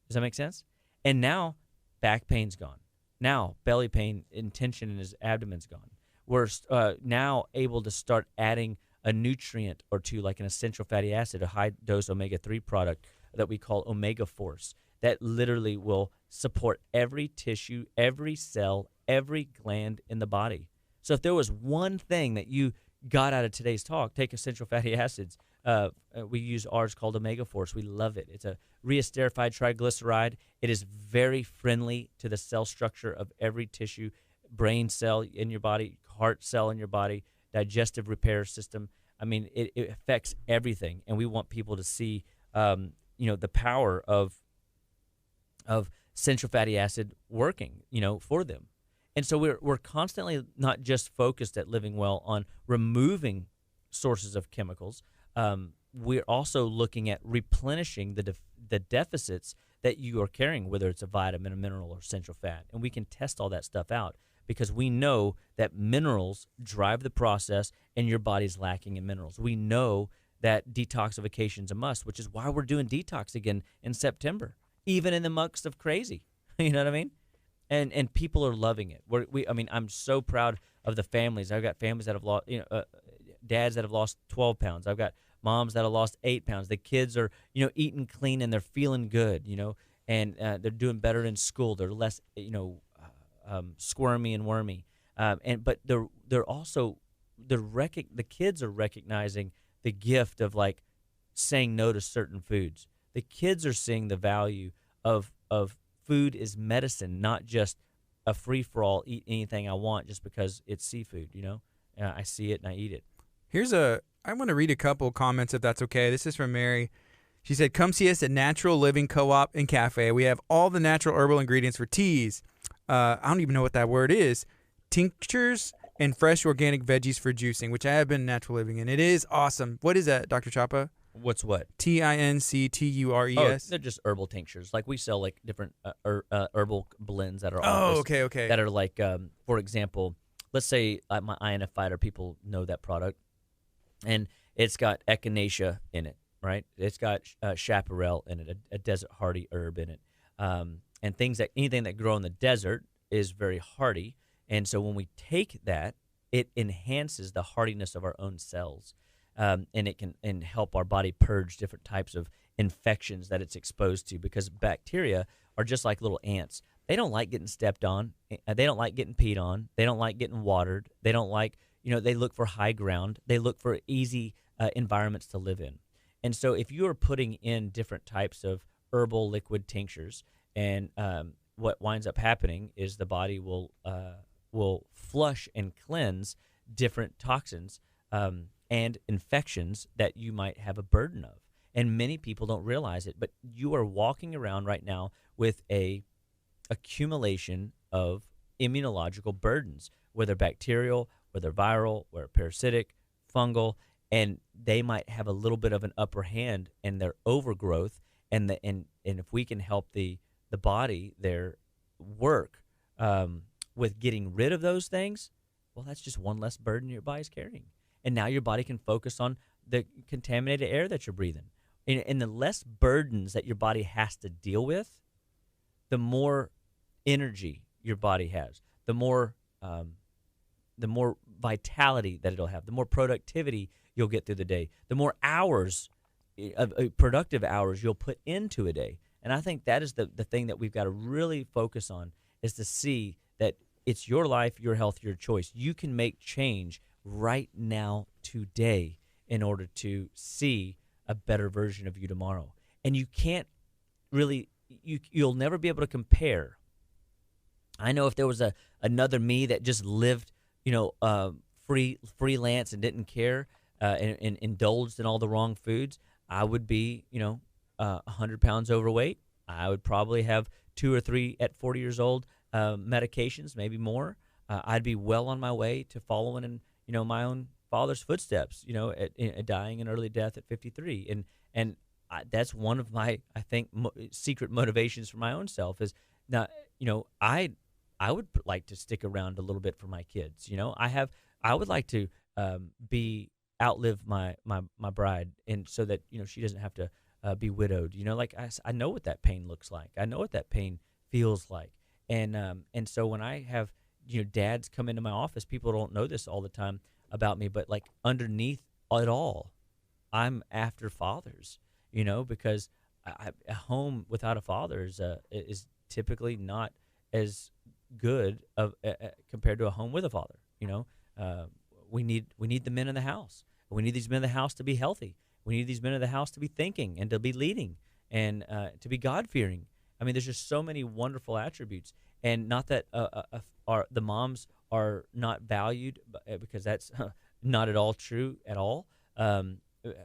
Does that make sense? And now back pain's gone. Now belly pain and tension in his abdomen's gone. We're now able to start adding a nutrient or two, like an essential fatty acid, a high-dose omega-3 product that we call Omega Force, that literally will support every tissue, every cell, every gland in the body. So if there was one thing that you got out of today's talk, take essential fatty acids. We use ours called Omega Force. We love it. It's a reesterified triglyceride. It is very friendly to the cell structure of every tissue, brain cell in your body, heart cell in your body, digestive repair system. I mean, it affects everything, and we want people to see, the power of essential fatty acid working, for them. And so we're constantly not just focused at Living Well on removing sources of chemicals. We're also looking at replenishing the deficits that you are carrying, whether it's a vitamin, a mineral, or essential fat. And we can test all that stuff out because we know that minerals drive the process and your body's lacking in minerals. We know that detoxification is a must, which is why we're doing detox again in September, even in the mucks of crazy. You know what I mean? And people are loving it. I'm so proud of the families. I've got families that have lost, dads that have lost 12 pounds. I've got moms that have lost 8 pounds. The kids are, eating clean and they're feeling good, and they're doing better in school. They're less, squirmy and wormy. But they're also the kids are recognizing the gift of like saying no to certain foods. The kids are seeing the value of food is medicine, not just a free-for-all, eat anything I want just because it's seafood, I see it and I eat it. I want to read a couple comments if that's okay. This is from Mary. She said, come see us at Natural Living Co-op and Cafe. We have all the natural herbal ingredients for teas. I don't even know what that word is. Tinctures and fresh organic veggies for juicing, which I have been natural living in. It is awesome. What is that, Dr. Chapa? What's what? Tinctures. Oh, they're just herbal tinctures. Like we sell like different herbal blends that are okay. That are like, for example, let's say my INF Fighter, people know that product, and it's got echinacea in it, right? It's got chaparral in it, a desert hardy herb in it, and anything that grow in the desert is very hardy, and so when we take that, it enhances the hardiness of our own cells. And it can help our body purge different types of infections that it's exposed to, because bacteria are just like little ants. They don't like getting stepped on. They don't like getting peed on. They don't like getting watered. They don't like, they look for high ground. They look for easy environments to live in. And so if you are putting in different types of herbal liquid tinctures, and what winds up happening is the body will flush and cleanse different toxins and infections that you might have a burden of. And many people don't realize it, but you are walking around right now with a accumulation of immunological burdens, whether bacterial, whether viral, whether parasitic, fungal, and they might have a little bit of an upper hand in their overgrowth. And if we can help the body their work with getting rid of those things, well, that's just one less burden your body's carrying. And now your body can focus on the contaminated air that you're breathing. And the less burdens that your body has to deal with, the more energy your body has, the more vitality that it'll have, the more productivity you'll get through the day, the more hours, productive hours you'll put into a day. And I think that is the thing that we've got to really focus on, is to see that it's your life, your health, your choice. You can make change right now, today, in order to see a better version of you tomorrow. And you can't really, you'll never be able to compare. I know if there was another me that just lived, freelance and didn't care, and indulged in all the wrong foods, I would be, 100 pounds overweight. I would probably have 2 or 3 at 40 years old medications, maybe more. I'd be well on my way to following in, my own father's footsteps, at dying an early death at 53. And that's one of my, I think, secret motivations for my own self is not, I would like to stick around a little bit for my kids. I would like to be outlive my bride, and so that she doesn't have to be widowed. I know what that pain looks like. I know what that pain feels like. And so when I have dads come into my office, people don't know this all the time about me, but like underneath it all, I'm after fathers. Because a home without a father is typically not as good compared to a home with a father. We need the men in the house. We need these men in the house to be healthy. We need these men in the house to be thinking and to be leading and to be God-fearing. I mean, there's just so many wonderful attributes, and not that the moms are not valued, because that's not at all true at all.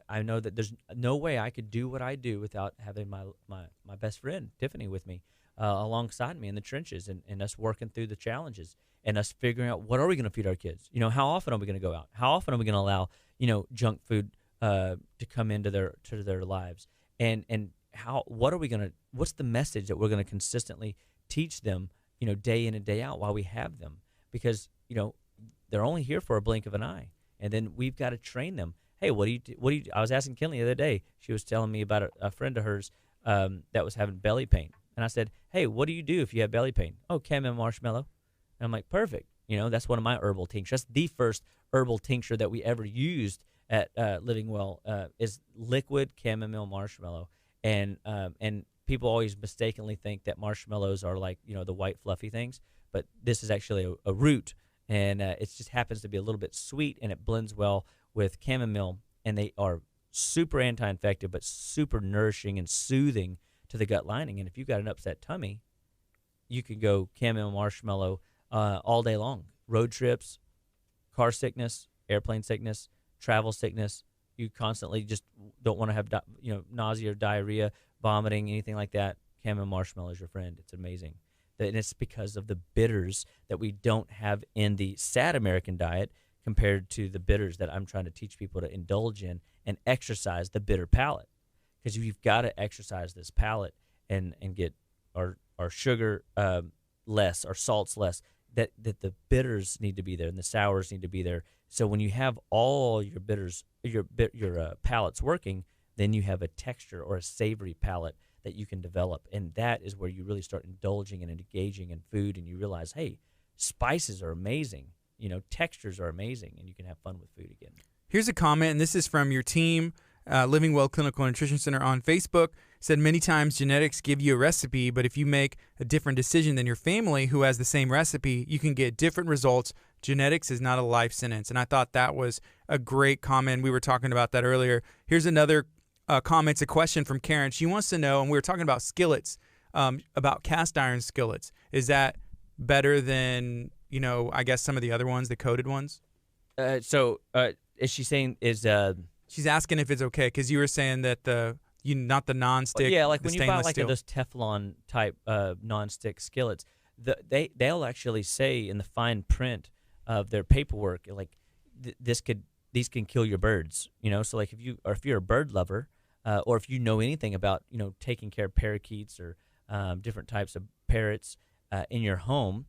I know that there's no way I could do what I do without having my best friend Tiffany with me, alongside me in the trenches, and us working through the challenges, and us figuring out what are we going to feed our kids. How often are we going to go out? How often are we going to allow junk food to come into their lives? And what's the message that we're going to consistently teach them, day in and day out while we have them? Because they're only here for a blink of an eye, and then we've got to train them. Hey, what do you do? I was asking Kinley the other day. She was telling me about a friend of hers that was having belly pain. And I said, hey, what do you do if you have belly pain? Oh, chamomile marshmallow. And I'm like, perfect. That's one of my herbal tinctures. That's the first herbal tincture that we ever used at Living Well, is liquid chamomile marshmallow. And people always mistakenly think that marshmallows are like, the white fluffy things. But this is actually a root. And it just happens to be a little bit sweet, and it blends well with chamomile, and they are super anti-infective, but super nourishing and soothing to the gut lining. And if you've got an upset tummy, you can go chamomile marshmallow all day long. Road trips, car sickness, airplane sickness, travel sickness. You constantly just don't want to have nausea or diarrhea, vomiting, anything like that. Chamomile marshmallow is your friend. It's amazing. And it's because of the bitters that we don't have in the sad American diet, compared to the bitters that I'm trying to teach people to indulge in and exercise the bitter palate. Because you've got to exercise this palate and get our sugar less, our salts less, that the bitters need to be there and the sours need to be there. So when you have all your bitters, your palates working, then you have a texture or a savory palate that you can develop. And that is where you really start indulging and engaging in food, and you realize, hey, spices are amazing. Textures are amazing, and you can have fun with food again. Here's a comment, and this is from your team, Living Well Clinical Nutrition Center on Facebook. Said many times genetics give you a recipe, but if you make a different decision than your family who has the same recipe, you can get different results. Genetics is not a life sentence. And I thought that was a great comment. We were talking about that earlier. Here's another comment. It's a question from Karen. She wants to know, and we were talking about skillets, about cast iron skillets. Is that better than I guess some of the other ones, the coated ones? So is she saying she's asking if it's okay, because you were saying that not the nonstick. Yeah, like the when you buy like steel. those Teflon type nonstick skillets, they'll actually say in the fine print of their paperwork, like these can kill your birds. So like if you're a bird lover, or if you know anything about taking care of parakeets or different types of parrots in your home.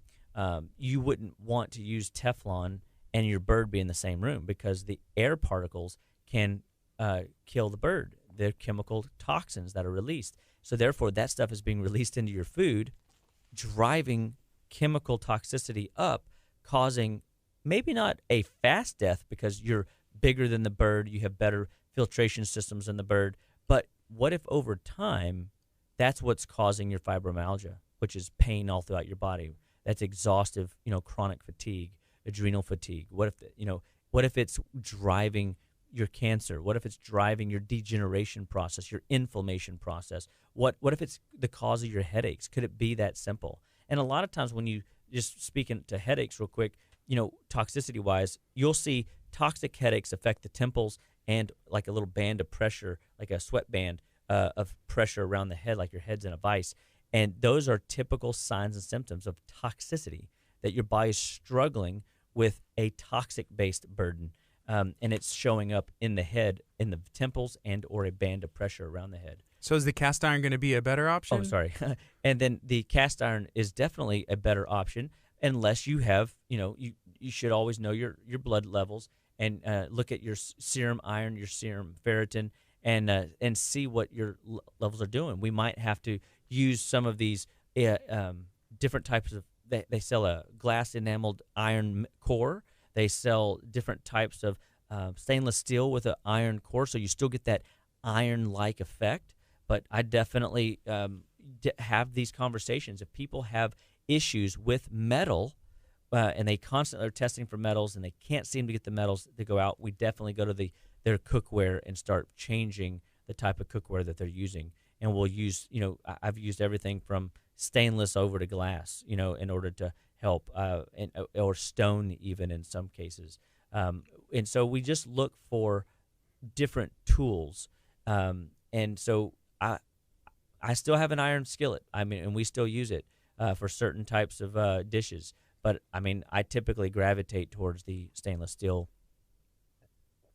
You wouldn't want to use Teflon and your bird be in the same room, because the air particles can kill the bird. They're chemical toxins that are released. So therefore, that stuff is being released into your food, driving chemical toxicity up, causing maybe not a fast death because you're bigger than the bird, you have better filtration systems than the bird, but what if over time that's what's causing your fibromyalgia, which is pain all throughout your body? That's exhaustive, chronic fatigue, adrenal fatigue. What if it's driving your cancer? What if it's driving your degeneration process, your inflammation process? What if it's the cause of your headaches? Could it be that simple? And a lot of times when you just speaking to headaches real quick, toxicity wise, you'll see toxic headaches affect the temples and like a little band of pressure, like a sweat band of pressure around the head, like your head's in a vice. And those are typical signs and symptoms of toxicity. that your body's struggling with a toxic-based burden, and it's showing up in the head, in the temples, and or a band of pressure around the head. So is the cast iron going to be a better option? Oh, sorry. And then the cast iron is definitely a better option unless you have, you should always know your blood levels and look at your serum iron, your serum ferritin, and see what your levels are doing. We might have to use some of these different types of. They sell a glass enameled iron core. They sell different types of stainless steel with an iron core, so you still get that iron-like effect. But I definitely have these conversations. If people have issues with metal and they constantly are testing for metals and they can't seem to get the metals to go out, we definitely go to their cookware and start changing the type of cookware that they're using. And we'll use, I've used everything from stainless over to glass, in order to help, or stone even in some cases. And so we just look for different tools. And so I still have an iron skillet. And we still use it for certain types of dishes. But I typically gravitate towards the stainless steel.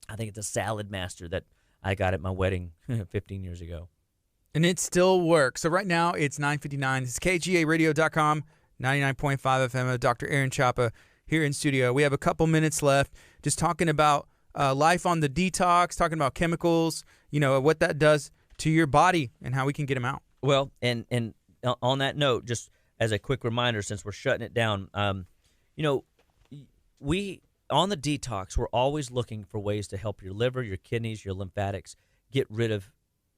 I think it's a Salad Master that I got at my wedding 15 years ago. And it still works. So right now it's 9:59. This is KGARadio.com, 99.5 FM of Dr. Aaron Chapa here in studio. We have a couple minutes left just talking about life on the detox, talking about chemicals, what that does to your body and how we can get them out. Well, and on that note, just as a quick reminder, since we're shutting it down, we on the detox, we're always looking for ways to help your liver, your kidneys, your lymphatics get rid of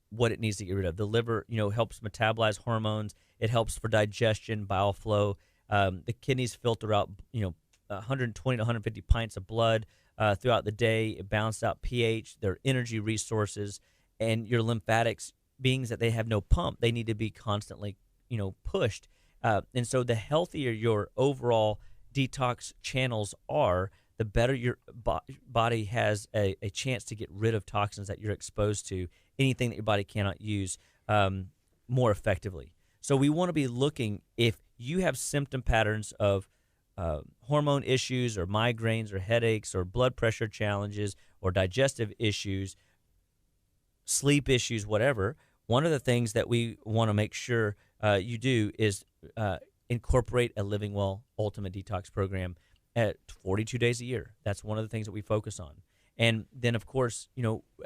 what it needs to get rid of. The liver, helps metabolize hormones. It helps for digestion, bile flow. The kidneys filter out, 120 to 150 pints of blood throughout the day. It balances out pH, their energy resources, and your lymphatics, being that they have no pump, they need to be constantly, pushed. And so the healthier your overall detox channels are, the better your body has a chance to get rid of toxins that you're exposed to, anything that your body cannot use more effectively. So we want to be looking, if you have symptom patterns of hormone issues or migraines or headaches or blood pressure challenges or digestive issues, sleep issues, whatever, one of the things that we want to make sure you do is incorporate a Living Well Ultimate Detox program at 42 days a year. That's one of the things that we focus on. And then, of course,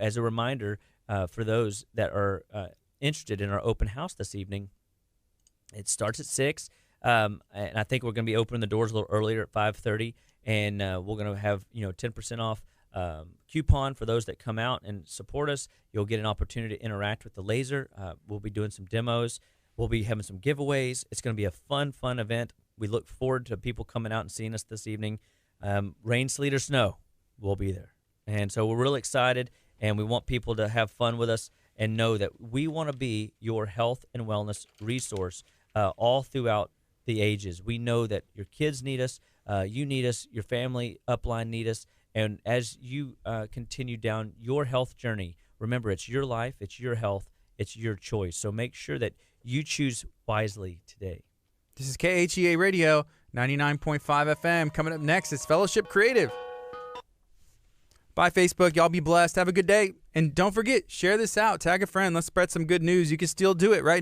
as a reminder, for those that are interested in our open house this evening, it starts at 6, and I think we're going to be opening the doors a little earlier at 5:30, and we're going to have 10% off coupon for those that come out and support us. You'll get an opportunity to interact with the laser. We'll be doing some demos. We'll be having some giveaways. It's going to be a fun event. We look forward to people coming out and seeing us this evening. Rain, sleet, or snow, we'll be there. And so we're really excited, and we want people to have fun with us and know that we want to be your health and wellness resource all throughout the ages. We know that your kids need us, you need us, your family upline need us, and as you continue down your health journey, remember, it's your life, it's your health, it's your choice. So make sure that you choose wisely today. This is KHEA Radio, 99.5 FM. Coming up next is Fellowship Creative. Bye, Facebook. Y'all be blessed. Have a good day. And don't forget, share this out. Tag a friend. Let's spread some good news. You can still do it right now.